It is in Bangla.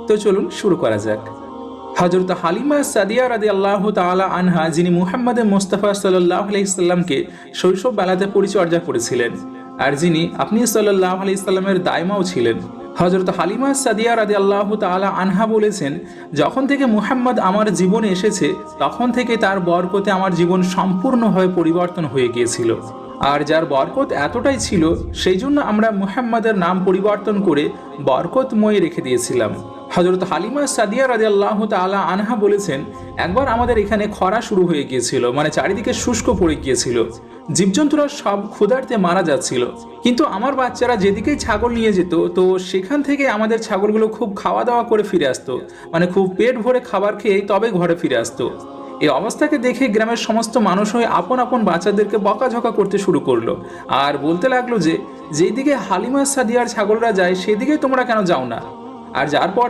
তো চলুন শুরু করা যাক। হযরত হালিমা সাদিয়া রাদিয়াল্লাহু তাআলা আনহা, যিনি মুহাম্মদ মুস্তাফা সাল্লাল্লাহু আলাইহি সাল্লামকে শৈশব বেলাতে পরিচর্যা করেছিলেন, আর যিনি আপনি সাল্লাল্লাহু আলাইহি সাল্লামের দাইমাও ছিলেন। হযরত হালিমা সাদিয়া রাদিয়াল্লাহু তাআলা আনহা বলেছেন, যখন থেকে মুহাম্মদ আমার জীবনে এসেছে তখন থেকে তার বরকতে আমার জীবন সম্পূর্ণভাবে পরিবর্তন হয়ে গিয়েছিল। আর যার বরকত এতটাই ছিল, সেই জন্য আমরা মুহাম্মাদের নাম পরিবর্তন করে বরকতময় রেখে দিয়েছিলাম। হযরত হালিমা সাদিয়া রাদিয়াল্লাহু তাআলা আনহা বলেছেন, একবার আমাদের এখানে খরা শুরু হয়ে গিয়েছিল, মানে চারিদিকে শুষ্ক পড়ে গিয়েছিল, জীবজন্তুরা সব ক্ষুধার্তে মারা যাচ্ছিল। কিন্তু আমার বাচ্চারা যেদিকেই ছাগল নিয়ে যেত, তো সেখান থেকে আমাদের ছাগলগুলো খুব খাওয়া দাওয়া করে ফিরে আসতো, মানে খুব পেট ভরে খাবার খেয়ে তবে ঘরে ফিরে আসতো। এই অবস্থাকে দেখে গ্রামের সমস্ত মানুষ হয়ে আপন আপন বাচ্চাদেরকে বকাঝকা করতে শুরু করলো, আর বলতে লাগলো যে যেদিকে হালিমা সাদিয়ার ছাগলরা যায় সেদিকে তোমরা কেন যাও না। আর যার পর